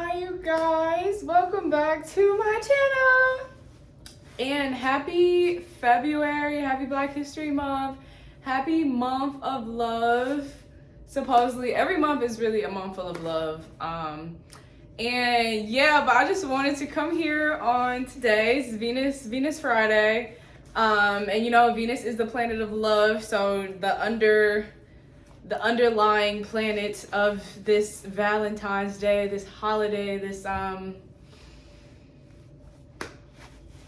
Hi you guys, welcome back to my channel and happy February, happy Black History Month, happy month of love. Supposedly every month is really a month full of love. And yeah, but I just wanted to come here on today's Venus Friday. And you know, Venus is the planet of love, so the underlying planet of this Valentine's Day, this holiday, this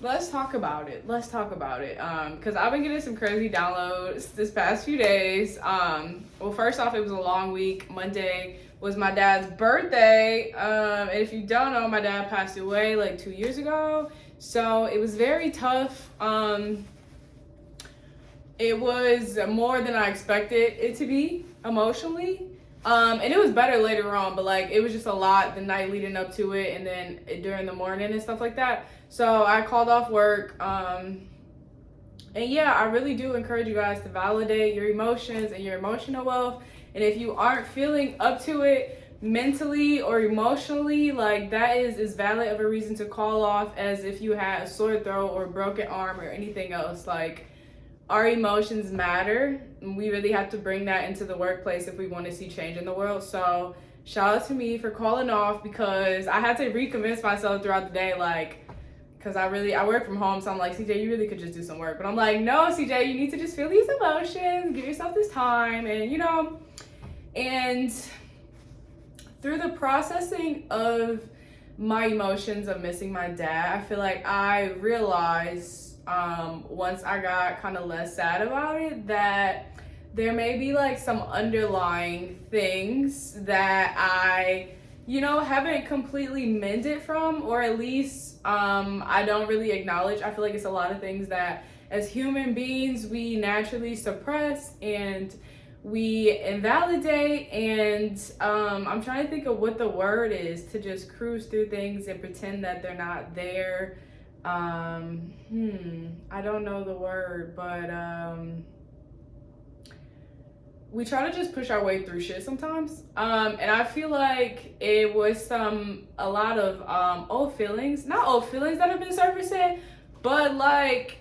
let's talk about it. Because I've been getting some crazy downloads this past few days. Well, first off, it was a long week. Monday was my dad's birthday. And if you don't know, my dad passed away like 2 years ago. So it was very tough. It was more than I expected it to be emotionally. And it was better later on, but like it was just a lot the night leading up to it and then during the morning and stuff like that. So I called off work. And yeah, I really do encourage you guys to validate your emotions and your emotional wealth. And if you aren't feeling up to it mentally or emotionally, like that is valid of a reason to call off, as if you had a sore throat or broken arm or anything else. Like, our emotions matter, and we really have to bring that into the workplace if we want to see change in the world. So shout out to me for calling off, because I had to reconvince myself throughout the day, like, because I work from home, so I'm like, CJ, you really could just do some work. But I'm like, no, CJ, you need to just feel these emotions, give yourself this time, and you know. And through the processing of my emotions of missing my dad, I feel like I realized, once I got kind of less sad about it, that there may be like some underlying things that I, you know, haven't completely mended from, or at least I don't really acknowledge. I feel like it's a lot of things that as human beings we naturally suppress and we invalidate, and I'm trying to think of what the word is, to just cruise through things and pretend that they're not there. I don't know the word, but we try to just push our way through shit sometimes. And I feel like it was a lot of old feelings, not old feelings that have been surfacing, but like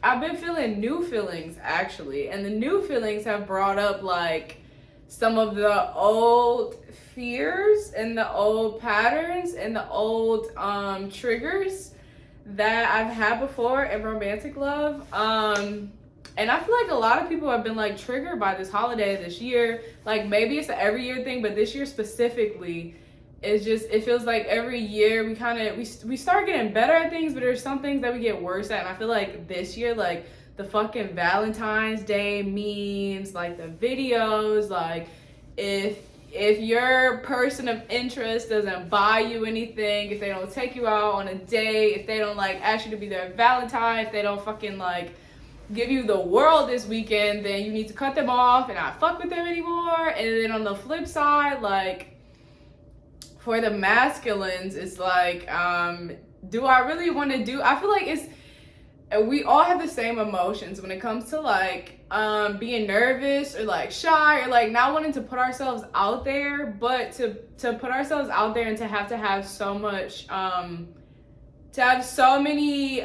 I've been feeling new feelings actually, and the new feelings have brought up like some of the old fears and the old patterns and the old triggers that I've had before in romantic love. And I feel like a lot of people have been like triggered by this holiday this year. Like maybe it's an every year thing, but this year specifically, it feels like every year we start getting better at things, but there's some things that we get worse at. And I feel like this year, like the fucking Valentine's Day memes, like the videos, like if your person of interest doesn't buy you anything, if they don't take you out on a date, if they don't like ask you to be their Valentine, if they don't fucking like give you the world this weekend, then you need to cut them off and not fuck with them anymore. And then on the flip side, like for the masculines, it's like, do I really want to do? I feel like we all have the same emotions when it comes to like being nervous or like shy or like not wanting to put ourselves out there, but to put ourselves out there and to have so much to have so many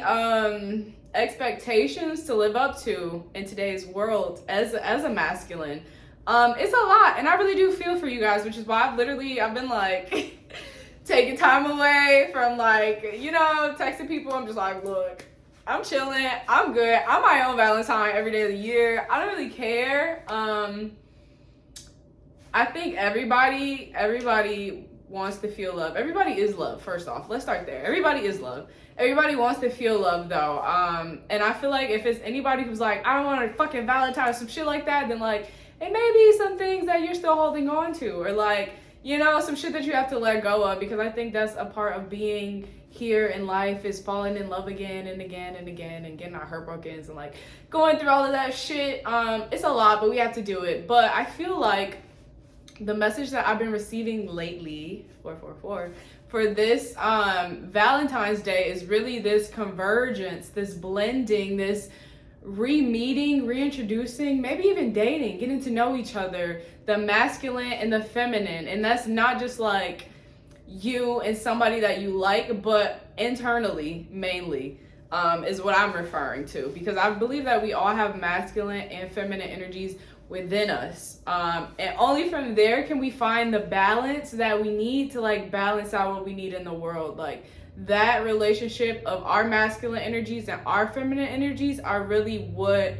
expectations to live up to in today's world as a masculine. It's a lot, and I really do feel for you guys, which is why I've been like taking time away from like, you know, texting people. I'm just like, look, I'm chilling, I'm good, I'm my own Valentine every day of the year. I don't really care. I think everybody wants to feel love. Everybody is love, first off. Let's start there. Everybody is love. Everybody wants to feel love though. And I feel like if it's anybody who's like, I don't want to fucking Valentine or some shit like that, then like it may be some things that you're still holding on to, or like, you know, some shit that you have to let go of, because I think that's a part of being here in life, is falling in love again and again and again and getting our heart broken and like going through all of that shit. It's a lot, but we have to do it. But I feel like the message that I've been receiving lately, 444, for this Valentine's Day is really this convergence, this blending, this re-meeting, reintroducing, maybe even dating, getting to know each other, the masculine and the feminine. And that's not just like you and somebody that you like, but internally mainly, is what I'm referring to, because I believe that we all have masculine and feminine energies within us, and only from there can we find the balance that we need to like balance out what we need in the world. Like that relationship of our masculine energies and our feminine energies are really what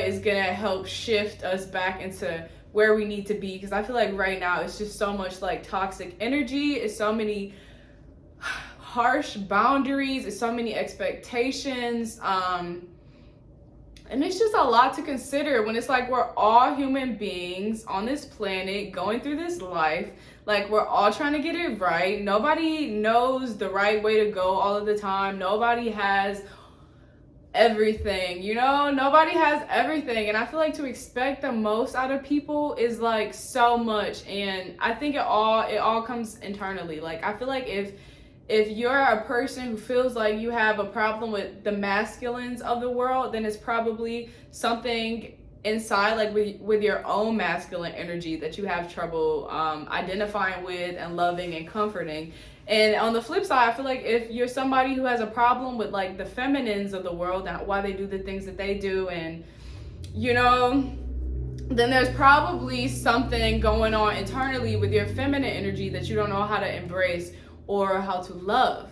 is gonna help shift us back into where we need to be, because I feel like right now it's just so much like toxic energy, it's so many harsh boundaries, it's so many expectations, and it's just a lot to consider when it's like we're all human beings on this planet going through this life. Like we're all trying to get it right. Nobody knows the right way to go all of the time. Nobody has everything, you know? Nobody has everything. And I feel like to expect the most out of people is like so much. And I think it all comes internally. Like I feel like if you're a person who feels like you have a problem with the masculines of the world, then it's probably something inside, like with your own masculine energy, that you have trouble identifying with and loving and comforting. And on the flip side, I feel like if you're somebody who has a problem with like the feminines of the world and why they do the things that they do, and you know, then there's probably something going on internally with your feminine energy that you don't know how to embrace or how to love.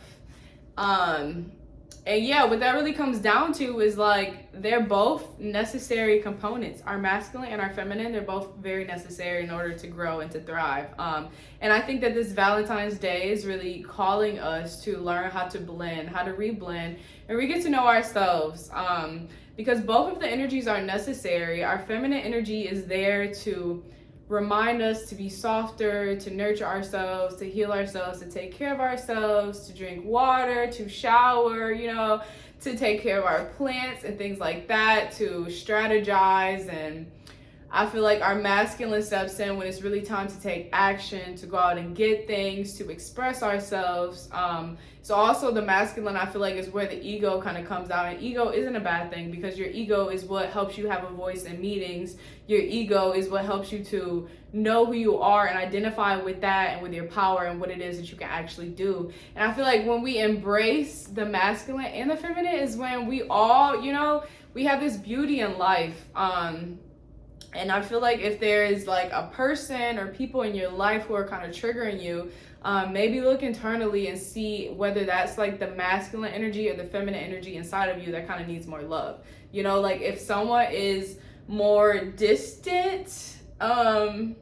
And yeah, what that really comes down to is like they're both necessary components. Our masculine and our feminine, they're both very necessary in order to grow and to thrive. And I think that this Valentine's Day is really calling us to learn how to blend, how to reblend, and we get to know ourselves. Because both of the energies are necessary. Our feminine energy is there to remind us to be softer, to nurture ourselves, to heal ourselves, to take care of ourselves, to drink water, to shower, you know, to take care of our plants and things like that, to strategize. And I feel like our masculine steps in when it's really time to take action, to go out and get things, to express ourselves. So also the masculine, I feel like, is where the ego kind of comes out. And ego isn't a bad thing, because your ego is what helps you have a voice in meetings. Your ego is what helps you to know who you are and identify with that and with your power and what it is that you can actually do. And I feel like when we embrace the masculine and the feminine is when we all, you know, we have this beauty in life. And I feel like if there is like a person or people in your life who are kind of triggering you, maybe look internally and see whether that's like the masculine energy or the feminine energy inside of you that kind of needs more love. You know, like if someone is more distant, then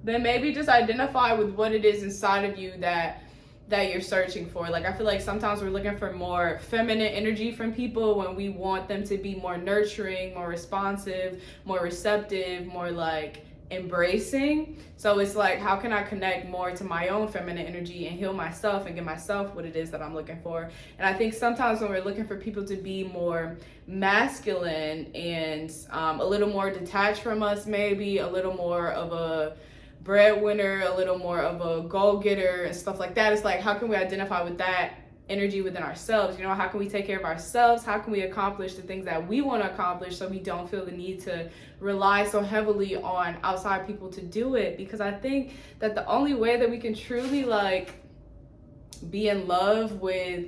maybe just identify with what it is inside of you that you're searching for. Like I feel like sometimes we're looking for more feminine energy from people when we want them to be more nurturing, more responsive, more receptive, more like embracing. So it's like, how can I connect more to my own feminine energy and heal myself and give myself what it is that I'm looking for? And I think sometimes when we're looking for people to be more masculine and a little more detached from us, maybe a little more of a breadwinner, a little more of a go-getter and stuff like that, it's like, how can we identify with that energy within ourselves? You know, how can we take care of ourselves? How can we accomplish the things that we want to accomplish so we don't feel the need to rely so heavily on outside people to do it? Because I think that the only way that we can truly like be in love with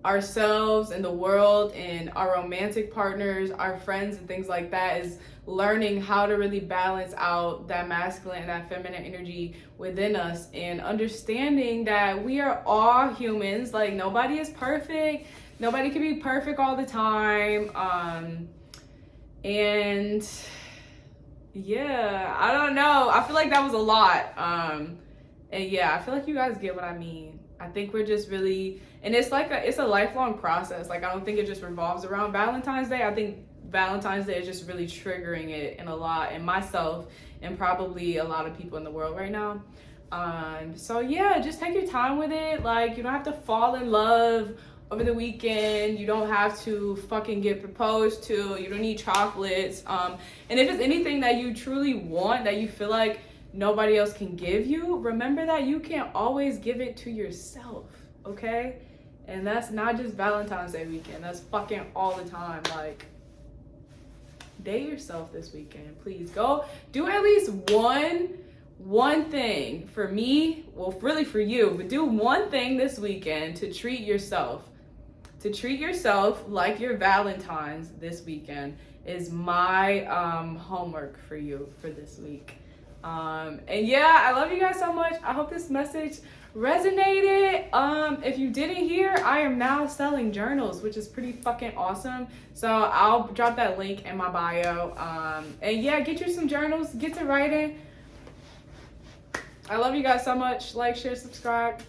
ourselves and the world and our romantic partners, our friends and things like that, is learning how to really balance out that masculine and that feminine energy within us, and understanding that we are all humans. Like nobody is perfect, nobody can be perfect all the time. And yeah, I don't know, I feel like that was a lot. And yeah, I feel like you guys get what I mean. I think we're just really, and it's like it's a lifelong process. Like I don't think it just revolves around Valentine's Day. I think Valentine's Day is just really triggering it in a lot, in myself and probably a lot of people in the world right now. So yeah, just take your time with it. Like you don't have to fall in love over the weekend. You don't have to fucking get proposed to. You don't need chocolates. And if it's anything that you truly want, that you feel like nobody else can give you, remember that you can't always give it to yourself, okay? And that's not just Valentine's Day weekend. That's fucking all the time. Like, date yourself this weekend. Please go do at least one thing for me, well, really for you, but do one thing this weekend to treat yourself. To treat yourself like your Valentines this weekend is my homework for you for this week. And yeah, I love you guys so much. I hope this message resonated. If you didn't hear, I am now selling journals, which is pretty fucking awesome. So I'll drop that link in my bio. And yeah, get you some journals, get to writing. I love you guys so much. Like, share, subscribe.